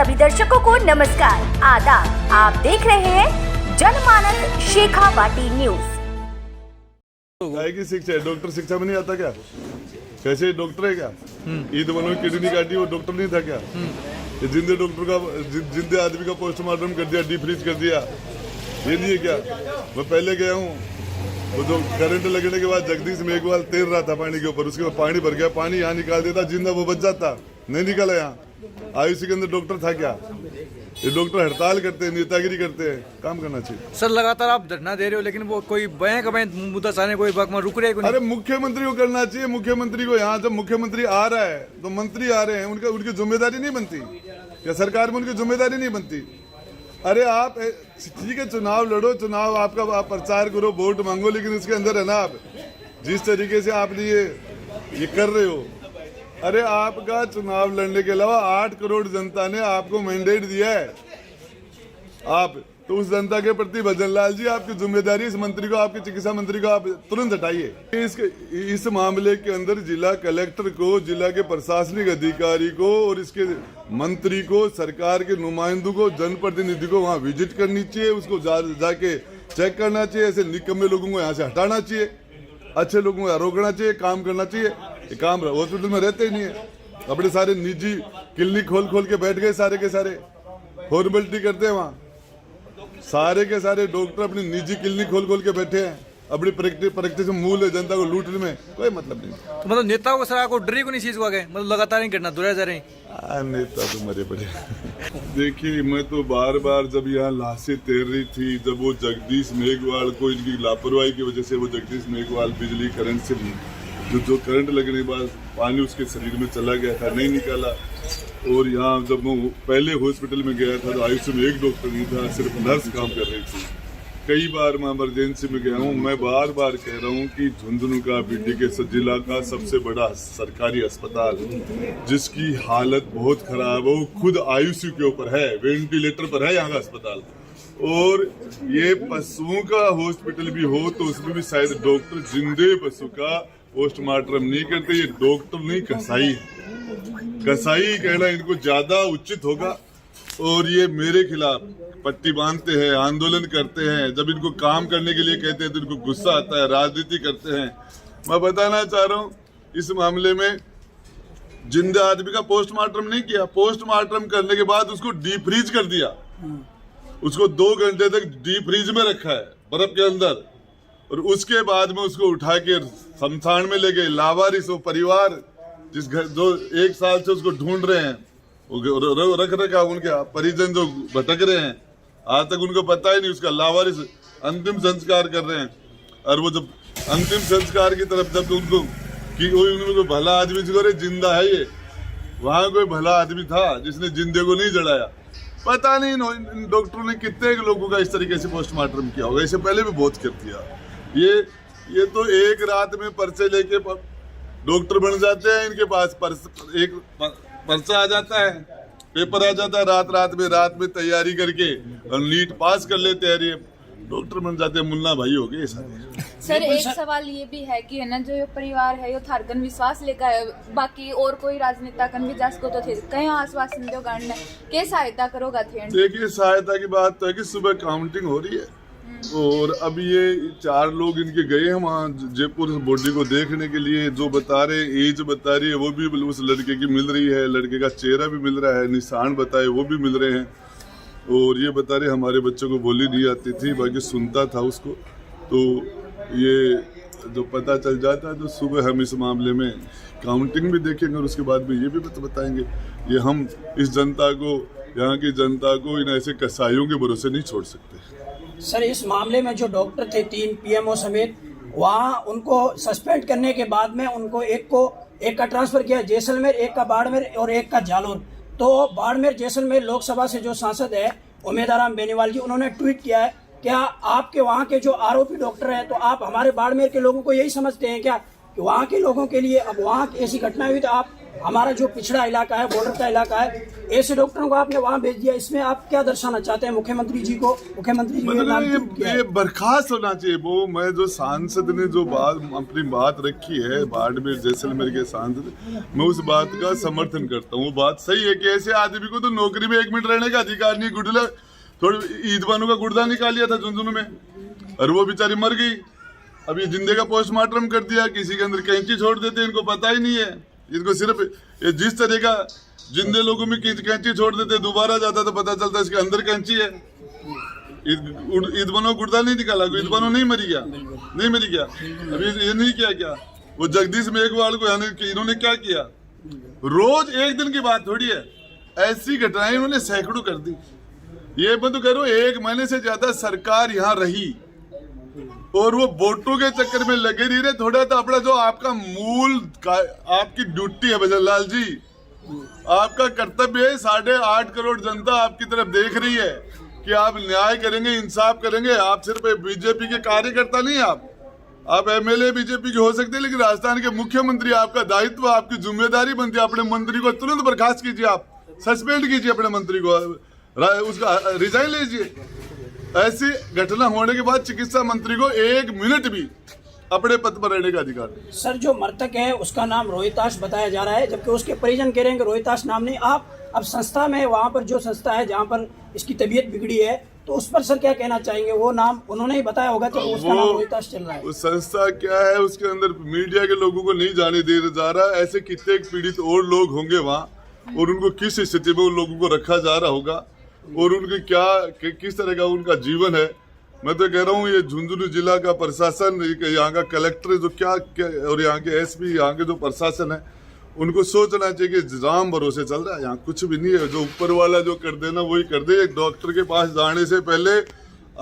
सभी दर्शकों को नमस्कार, आदाब। आप देख रहे हैं जनमानस शेखावाटी न्यूज। की शिक्षा है, डॉक्टर शिक्षा में नहीं आता क्या? कैसे डॉक्टर है क्या? ईद बनो किडनी काटी, वो डॉक्टर नहीं था क्या? ये जिंदे डॉक्टर का जिंदे आदमी का पोस्टमार्टम कर दिया, डिफ्रीज कर दिया, ये नहीं है क्या? मैं पहले गया हूँ, वो जो करंट लगने के बाद जगदीश मेघवाल तैर रहा था पानी के ऊपर, उसके बाद पानी भर गया, पानी यहाँ निकाल देता, जिंदा वो बच जाता, नहीं निकला। यहाँ आयुष के अंदर डॉक्टर था क्या? ये डॉक्टर हड़ताल करते हैं, नेतागिरी करते हैं, काम करना चाहिए। सर लगातार आप धरना दे रहे हो, लेकिन वो कोई बैंक मुद्दा सामने कोई वक्त में रुक रहे हैं। अरे मुख्यमंत्री को करना चाहिए। मुख्यमंत्री को यहाँ जब मुख्यमंत्री आ रहा है तो मंत्री आ रहे हैं, उनकी जिम्मेदारी नहीं बनती या सरकार में उनकी जिम्मेदारी नहीं बनती? अरे आप ठीक है, चुनाव लड़ो, चुनाव आपका, आप प्रचार करो, वोट मांगो, लेकिन इसके अंदर है ना, आप जिस तरीके से आपने ये कर रहे हो, अरे आपका चुनाव लड़ने के अलावा 8 करोड़ जनता ने आपको मैंडेट दिया है, आप तो उस जनता के प्रति भजनलाल जी, आपकी जिम्मेदारी इस मंत्री को, आपके चिकित्सा मंत्री को आप तुरंत हटाइए। इस मामले के अंदर जिला कलेक्टर को, जिला के प्रशासनिक अधिकारी को और इसके मंत्री को, सरकार के नुमाइंदों को, जनप्रतिनिधि को वहाँ विजिट करनी चाहिए, उसको जाके चेक करना चाहिए। ऐसे निकम्मे लोगों को यहाँ से हटाना चाहिए, अच्छे लोगों को रोकना चाहिए, काम करना चाहिए। ये काम हॉस्पिटल में रहते ही नहीं है, अपने सारे निजी क्लिनिक खोल के बैठ गए, सारे के सारे फॉर्मेलिटी करते हैं वहाँ, सारे के सारे डॉक्टर अपनी निजी क्लिनिक खोल के बैठे हैं, अपनी प्रैक्टिस में मूल है जनता को लूटने में कोई मतलब नहीं। तो मतलब नेताओं को सर आपको डरी को नहीं चीज हुआ गए, मतलब लगातार ही घटना दोहराए जा रहे हैं। नेता तो मरे पड़े। देखिए, मैं तो बार बार जब यहाँ लाशें तैर रही थी, जब वो जगदीश मेघवाल को इनकी लापरवाही की वजह से वो जगदीश मेघवाल बिजली करंट से जो करंट लगने के बाद पानी उसके शरीर में चला गया था, नहीं निकाला। और यहाँ जब मैं पहले हॉस्पिटल में गया था तो आईसीयू में एक डॉक्टर नहीं था, सिर्फ नर्स काम कर रही थी। कई बार मैं इमरजेंसी में गया हूँ। मैं बार बार कह रहा हूँ कि झुंझुनू का बीडी के जिला का सबसे बड़ा सरकारी अस्पताल, जिसकी हालत बहुत खराब है, वो खुद आईसीयू के ऊपर है, वेंटिलेटर पर है यहाँ का अस्पताल। और ये पशुओं का हॉस्पिटल भी हो तो उसमें भी शायद डॉक्टर जिंदे पशु का पोस्टमार्टम नहीं करते। ये डॉक्टर नहीं, कसाई कसाई कहना इनको ज्यादा उचित होगा। और ये मेरे खिलाफ पट्टी बांधते हैं, आंदोलन करते हैं। जब इनको काम करने के लिए कहते हैं तो इनको गुस्सा आता है, राजनीति करते हैं। मैं बताना चाह रहा हूँ, इस मामले में जिंदे आदमी का पोस्टमार्टम नहीं किया, पोस्टमार्टम करने के बाद उसको डीप फ्रीज कर दिया, उसको 2 घंटे तक डीप फ्रीज में रखा है बर्फ के अंदर, और उसके बाद में उसको उठा के शमशान में ले गए। लावारिस वो परिवार जिस घर जो 1 साल से उसको ढूंढ रहे हैं, रख रखा उनके परिजन जो भटक रहे हैं, आज तक उनको पता ही नहीं, उसका लावारिस अंतिम संस्कार कर रहे हैं। और वो जब अंतिम संस्कार की तरफ जब उनको कि कोई भला आदमी से जिंदा है, ये वहाँ कोई भला आदमी था जिसने जिंदे को नहीं जलाया? पता नहीं इन डॉक्टरों ने कितने लोगों का इस तरीके से पोस्टमार्टम किया होगा। इससे पहले भी बहुत कर दिया। ये तो एक रात में पर्चे लेके डॉक्टर बन जाते हैं, इनके पास एक पर्चा आ जाता है, पेपर आ जाता है, रात में तैयारी करके और नीट पास कर लेते हैं, ये डॉक्टर बन जाते हैं, मुन्ना भाई हो गए सारे। सर एक सवाल ये भी है कि है ना, जो परिवार है यो थारकन विश्वास लेकर बाकी और कोई राजनेता कन भी जास को तो थे कहीं आश्वासन दो गण के सहायता करोगा थे। देखिए, सहायता की बात तो है कि सुबह काउंटिंग हो रही है और अब ये 4 लोग इनके गए हैं वहाँ जयपुर बॉडी को देखने के लिए। जो बता रहे, एज बता रही है वो भी उस लड़के की मिल रही है, लड़के का चेहरा भी मिल रहा है, निशान बताए वो भी मिल रहे हैं। और ये बता रहे हमारे बच्चों को बोली नहीं आती थी, बाकी सुनता था उसको। तो ये जो पता चल जाता है तो सुबह हम इस मामले में काउंटिंग भी देखेंगे और उसके बाद भी ये भी बताएंगे। ये हम इस जनता को, यहाँ की जनता को इन ऐसे कसाईयों के भरोसे नहीं छोड़ सकते। सर इस मामले में जो डॉक्टर थे 3 पीएमओ समेत, वहाँ उनको सस्पेंड करने के बाद में उनको एक का ट्रांसफर किया जैसलमेर, एक का बाड़मेर और एक का जालोर। तो बाड़मेर जैसलमेर लोकसभा से जो सांसद है उमेदाराम बेनीवाल जी, उन्होंने ट्वीट किया है, क्या आपके वहाँ के जो आरोपी डॉक्टर हैं तो आप हमारे बाड़मेर के लोगों को यही समझते हैं क्या कि वहाँ के लोगों के लिए अब वहाँ ऐसी घटना हुई तो आप हमारा जो पिछड़ा इलाका है, बॉर्डर का इलाका है, ऐसे डॉक्टरों को आपने वहाँ भेज दिया। इसमें आप क्या दर्शाना चाहते हैं मुख्यमंत्री जी को? मुख्यमंत्री जी ने नाम क्यों किया है? ये बर्खास्त होना चाहिए। वो मैं जो सांसद ने जो अपनी बात रखी है, बाड़मेर जैसलमेर के सांसद, मैं उस बात का समर्थन करता हूँ। वो बात सही है कि ऐसे आदमी को तो नौकरी में 1 मिनट रहने का अधिकार नहीं। गुडला थोड़ी ईद बानू का गुर्दा निकाल लिया था झुंझुनू में, और वो बेचारी मर गई। अब ये जिंदे का पोस्टमार्टम कर दिया, किसी के अंदर कैंची छोड़ देते, इनको पता ही नहीं है। इनको सिर्फ ये जिस तरह का जिंदे लोगों में कैंची छोड़ देते, दोबारा जाता तो पता चलता इसके अंदर कैंची है। ईद बानो गुर्दा नहीं निकाला, ईद बानो नहीं मरी गया, नहीं मरी गया। अभी ये नहीं किया क्या वो जगदीश मेघवाल को इन्होंने क्या किया? रोज एक दिन की बात थोड़ी है, ऐसी घटनाएं इन्होंने सैकड़ों कर दी। ये मैं तो कह रहा हूँ 1 महीने से ज्यादा सरकार यहाँ रही और वो वोटों के चक्कर में लगे नहीं रहे। थोड़ा तो अपना जो आपका मूल आपकी ड्यूटी है भजन लाल जी, आपका कर्तव्य है। 8.5 करोड़ जनता आपकी तरफ देख रही है कि आप न्याय करेंगे, इंसाफ करेंगे। आप सिर्फ बीजेपी के कार्यकर्ता नहीं, आप एमएलए बीजेपी के हो सकते हैं, लेकिन राजस्थान के मुख्यमंत्री, आपका दायित्व, आपकी जिम्मेदारी बनती है। अपने मंत्री को तुरंत बर्खास्त कीजिए, आप सस्पेंड कीजिए अपने मंत्री को, उसका रिजाइन लीजिए। ऐसी घटना होने के बाद चिकित्सा मंत्री को 1 मिनट भी अपने पद पर रहने का अधिकार नहीं। सर, जो मृतक है उसका नाम रोहिताश बताया जा रहा है, जबकि उसके परिजन कह रहे हैं कि रोहिताश नाम नहीं। आप अब संस्था में, वहाँ पर जो संस्था है जहाँ पर इसकी तबीयत बिगड़ी है, तो उस पर सर क्या कहना चाहेंगे? वो नाम उन्होंने ही बताया होगा, तो उसका नाम रोहिताश चल रहा है। वो संस्था क्या है, उसके अंदर मीडिया के लोगों को नहीं जाने दे जा रहा। ऐसे कितने पीड़ित और लोग होंगे वहाँ, और उनको किस स्थिति में उन लोगों को रखा जा रहा होगा, और उनके क्या किस तरह का उनका जीवन है। मैं तो कह रहा हूँ ये झुंझुनू जिला का प्रशासन, यहाँ का कलेक्टर जो क्या और यहाँ के एसपी, यहाँ के जो प्रशासन है, उनको सोचना चाहिए कि राम भरोसे चल रहा है, यहाँ कुछ भी नहीं है। जो ऊपर वाला जो कर देना वही कर दे। एक डॉक्टर के पास जाने से पहले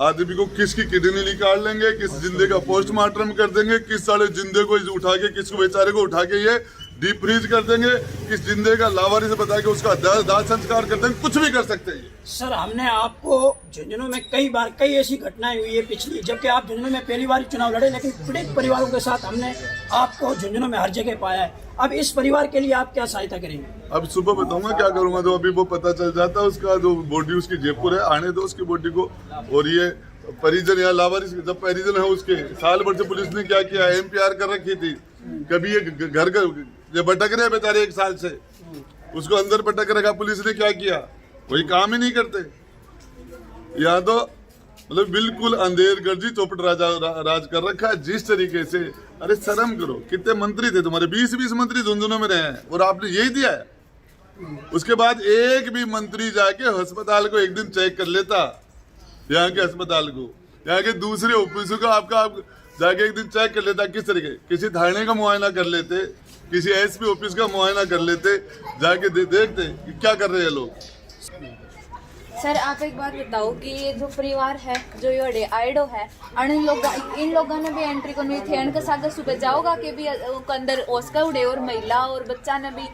आदमी को किसकी किडनी निकाल लेंगे, किस जिंदे का पोस्टमार्टम कर देंगे, किस साले जिंदे को उठा के, किसको बेचारे को उठा के ये डीप फ्रीज कर देंगे, किस जिंदे का लावारी से बता के उसका दाह संस्कार कर देंगे, कुछ भी कर सकते हैं। सर, हमने आपको झुंझुनू में कई ऐसी घटनाएं हुई है पिछली, जबकि आप झुंझुनू में पहली बार चुनाव लड़े, लेकिन पीड़ित परिवारों के साथ हमने आपको झुंझुनू में हर जगह पाया है। अब इस परिवार के लिए आप क्या सहायता करेंगे? अब सुबह बताऊंगा क्या करूंगा, तो अभी वो पता चल जाता है। उसका जो बॉडी उसकी जयपुर है, आने दो उसकी बॉडी को। और ये परिजन या लावारिस जब परिजन है उसके, साल भर से पुलिस ने क्या किया, MPR कर रखी थी। कभी ये घर ये भटक रहे बेचारे 1 साल से, उसको अंदर भटक रखा। पुलिस ने क्या किया, कोई काम ही नहीं करते। या तो मतलब बिल्कुल अंधेर गर्जी चौपट राज कर रखा है जिस तरीके से। अरे शर्म करो, कितने मंत्री थे तुम्हारे? 20 मंत्री झुंझुनू में रहे हैं, और आपने यही दिया है। उसके बाद एक भी मंत्री जाके अस्पताल को एक दिन चेक कर लेता, यहाँ के अस्पताल को, यहाँ के दूसरे ऑफिसों का आपका जाके एक दिन चेक कर लेता। किस तरीके, किसी थाने का मुआयना कर लेते, किसी SP ऑफिस का मुआयना कर लेते, जाके देखते कि क्या कर रहे हैं लोग। सर, आप एक बात बताओ कि ये जो परिवार है, जो ये आइडो है, इन लोगों ने भी एंट्री को नहीं थे। इनके साथ सुबह जाओगा कि भी अंदर ओस्का उड़े, और महिला और बच्चा ने भी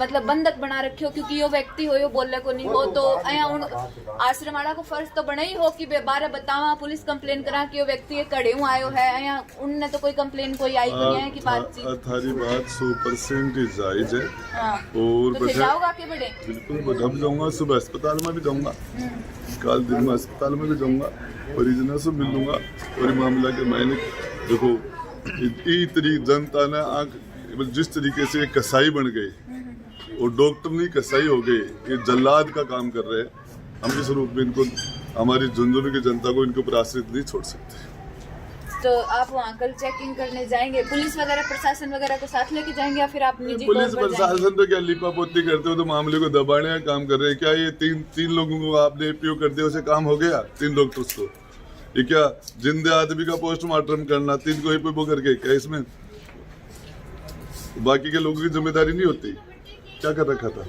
मतलब बंधक बना रखे हो, क्योंकि यो व्यक्ति हो, यो बोलने को नहीं हो। तो आश्रम वाला को फर्ज तो बना ही हो कि बारे बतावा, पुलिस कंप्लेन करा कि यो व्यक्ति कड़े हूँ आयो है। उनने तो कोई कंप्लेन कोई आई नहीं है कि बातचीत। थारी बात 100% जायज है। हाँ। और तो जाओगा कि बड़े? बिल्कुल, अब जाऊंगा, सुबह अस्पताल में भी जाऊंगा, कल दिन में अस्पताल में भी जाऊंगा, परिजनों से मिल लूंगा। और मामला के मैंने देखो, इतनी जनता ने जिस तरीके से कसाई बन गई और डॉक्टर नहीं कसाई हो गए, ये जल्लाद का काम कर रहे हैं। हम इस रूप में इनको, हमारी झुंझुनू की जनता को इनके ऊपर आश्रित नहीं छोड़ सकते। तो आप वहाँ कल चेकिंग करने जाएंगे? पुलिस वगैरह, प्रशासन वगैरह को साथ लेके जाएंगे, या फिर आप निजी तौर पर जाएंगे? पुलिस प्रशासन तो क्या लिपापोती करते हो, तो मामले को दबाने का काम कर रहे हैं। क्या ये तीन लोगों को आपने APO कर दिया, उसे काम हो गया? 3 डॉक्टर्स को ये क्या जिंदे आदमी का पोस्टमार्टम करना, 3 को APO करके क्या इसमें बाकी के लोगों की जिम्मेदारी नहीं होती? क्या कर रखा था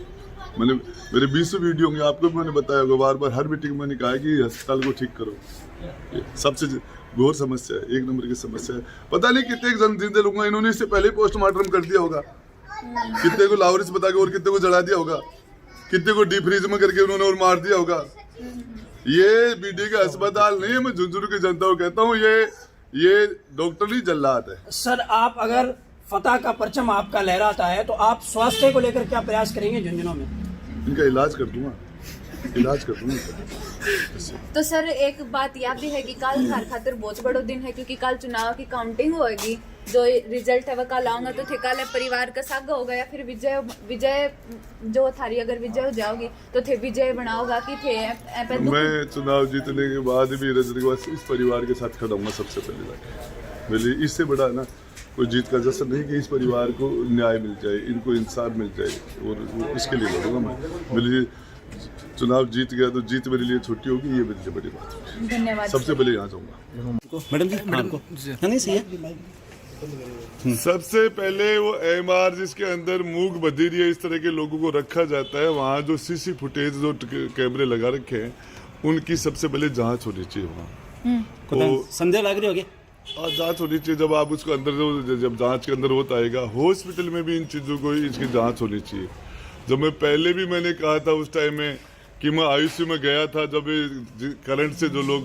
मैंने? मेरे 20 वीडियो होंगे, आपको भी मैंने बताया होगा, बार बार हर मीटिंग में मैंने कहा है कि अस्पताल को ठीक करो। सबसे घोर समस्या है, 1 नंबर की समस्या है। पता नहीं कितने जिंदे लोग इन्होंने इससे पहले पोस्टमार्टम कर दिया होगा, कितने को लावरिस बता के और कितने को जला दिया होगा, कितने को डीप फ्रीज में करके उन्होंने और मार दिया होगा। ये BD का अस्पताल नहीं है, मैं झुंझुनू की जनता को कहता हूँ, ये डॉक्टर नहीं जल्लाद है। सर, आप अगर फतह का परचम आपका लहराता है, तो आप स्वास्थ्य को लेकर क्या प्रयास करेंगे झुंझुनू में? इनका इलाज कर दूंगा, इलाज कर दूंगा। तो सर एक बात याद भी है कि कल थार खातिर बहुत बड़ो दिन है, क्योंकि कल चुनाव की काउंटिंग होगी, जो रिजल्ट है वह कल आऊंगा, तो थे कल परिवार का साग होगा या फिर विजय जो थारी अगर विजय हो जाओगी तो थे विजय बनाओगा कि थे मैं चुनाव जीतने के बाद भी रिजल्ट के बाद इस परिवार के साथ खड़ा हूँ सबसे पहले जाके। मेरे लिए इससे बड़ा ना कोई जीत का जश्न नहीं कि इस परिवार को न्याय मिल जाए, इनको इंसाफ मिल जाए, और इसके लिए लड़ूंगा मैं। मेरे लिए चुनाव जीत गया तो जीत मेरे लिए छोटी होगी, ये मेरे लिए बड़ी बात है। धन्यवाद। सबसे पहले यहाँ जाऊँगा। मैडम जी आपको नहीं सही है। सबसे पहले वो एमआर जिसके अंदर मूंग बधिर इस तरह के लोगों को रखा जाता है, वहाँ जो सीसी फुटेज जो कैमरे लगा रखे हैं उनकी सबसे पहले जांच होनी चाहिए वहाँ। संदेह लग रही होगी और जांच होनी चाहिए। जब आप उसको अंदर जब जांच के अंदर होता आएगा, हॉस्पिटल में भी इन चीज़ों को इसकी जांच होनी चाहिए। जब मैं पहले भी मैंने कहा था उस टाइम में कि मैं आईसीयू में गया था, जब करंट से जो लोग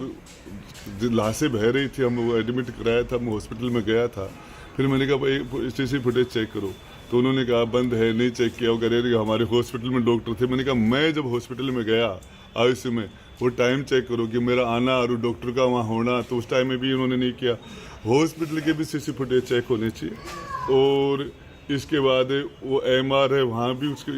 लाशें बह रही थी, हम वो एडमिट कराया था, मैं हॉस्पिटल में गया था। फिर मैंने कहा भाई सीसी फुटेज चेक करो, तो उन्होंने कहा बंद है, नहीं चेक किया। वो कह रहे थे हमारे हॉस्पिटल में डॉक्टर थे। मैंने कहा मैं जब हॉस्पिटल में गया आईसीयू में, वो टाइम चेक करो कि मेरा आना और डॉक्टर का वहाँ होना, तो उस टाइम में भी उन्होंने नहीं किया। हॉस्पिटल के भी सीसी फुटेज चेक होने चाहिए। और इसके बाद वो एमआर है, वहाँ भी उसकी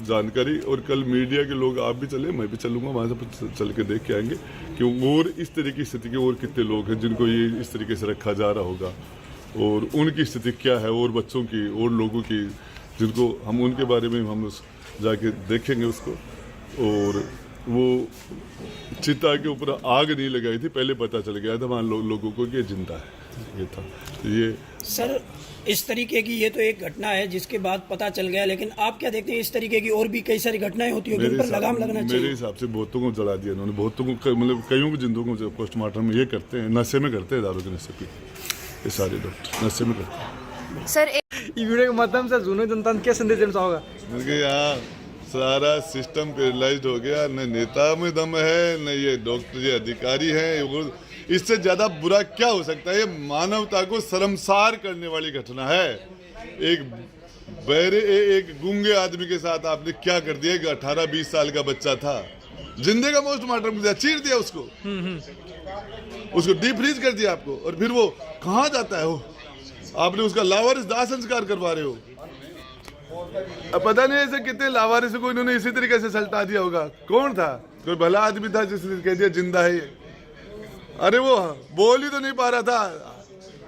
जानकारी। और कल मीडिया के लोग, आप भी चले, मैं भी चलूँगा, वहाँ से चल के देख के आएंगे कि और इस तरह की स्थिति के और कितने लोग हैं जिनको ये इस तरीके से रखा जा रहा होगा, और उनकी स्थिति क्या है, और बच्चों की और लोगों की, जिनको हम उनके बारे में हम जाके देखेंगे उसको। और वो चिता के ऊपर आग नहीं लगाई थी, पहले पता चल गया था वहाँ लोगों को कि ये जिंदा है। ये था ये सर इस तरीके की ये तो एक घटना है जिसके बाद पता चल गया, लेकिन आप क्या देखते हैं इस तरीके की और भी कई सारी घटनाएं होती हैं, उन पर लगाम लगना चाहिए? मेरे हिसाब से बहुतों को जला दिया इन्होंने, बहुतों को, मतलब कईयों की जिंदों को पोस्टमार्टम ये करते हैं, नशे में करते हैं, दारू के नशे पे, ये सारे डॉक्टर नशे में करते हैं। सर ई वीडियो के माध्यम से झुंझुनू जनता को क्या संदेश देना चाहोगा? क्योंकि यहाँ सारा सिस्टम पैरालाइज्ड हो गया, न नेता में दम है, न ये डॉक्टर, ये अधिकारी हैं। इससे ज्यादा बुरा क्या हो सकता है? ये मानवता को शर्मसार करने वाली घटना है। एक गूंगे आदमी के साथ आपने क्या कर दिया? 18-20 साल का बच्चा था, जिंदे का पोस्टमार्टम किया, चीर दिया उसको डीप फ्रीज कर दिया आपको, और फिर वो कहाँ जाता है? वो आपने उसका लावारिस दाह संस्कार करवा रहे हो। अब पता नहीं ऐसे कितने लावारिस को इन्होंने इसी तरीके से सल्टा दिया होगा। कौन था? कोई भला आदमी था जिसने कह दिया जिंदा है ये? अरे वो बोल ही तो नहीं पा रहा था,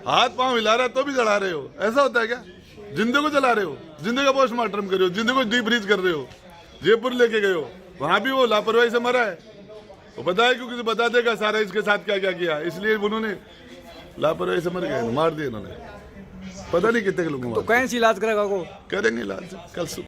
हाथ पांव हिला रहा, तो भी जला रहे हो? ऐसा होता है क्या? जिंदे को जला रहे हो, जिंदे का पोस्टमार्टम कर रहे हो, जिंदे को डीप फ्रीज कर रहे हो। जयपुर लेके गए हो, वहां भी वो लापरवाही से मरा है। वो पता है क्योंकि बता देगा सारा इसके साथ क्या क्या किया, इसलिए उन्होंने लापरवाही से मर गए, मार दिए इन्होंने। पता नहीं कितने लोगों को। तो कहीं से इलाज करेगा को? करेंगे इलाज कल सुबह।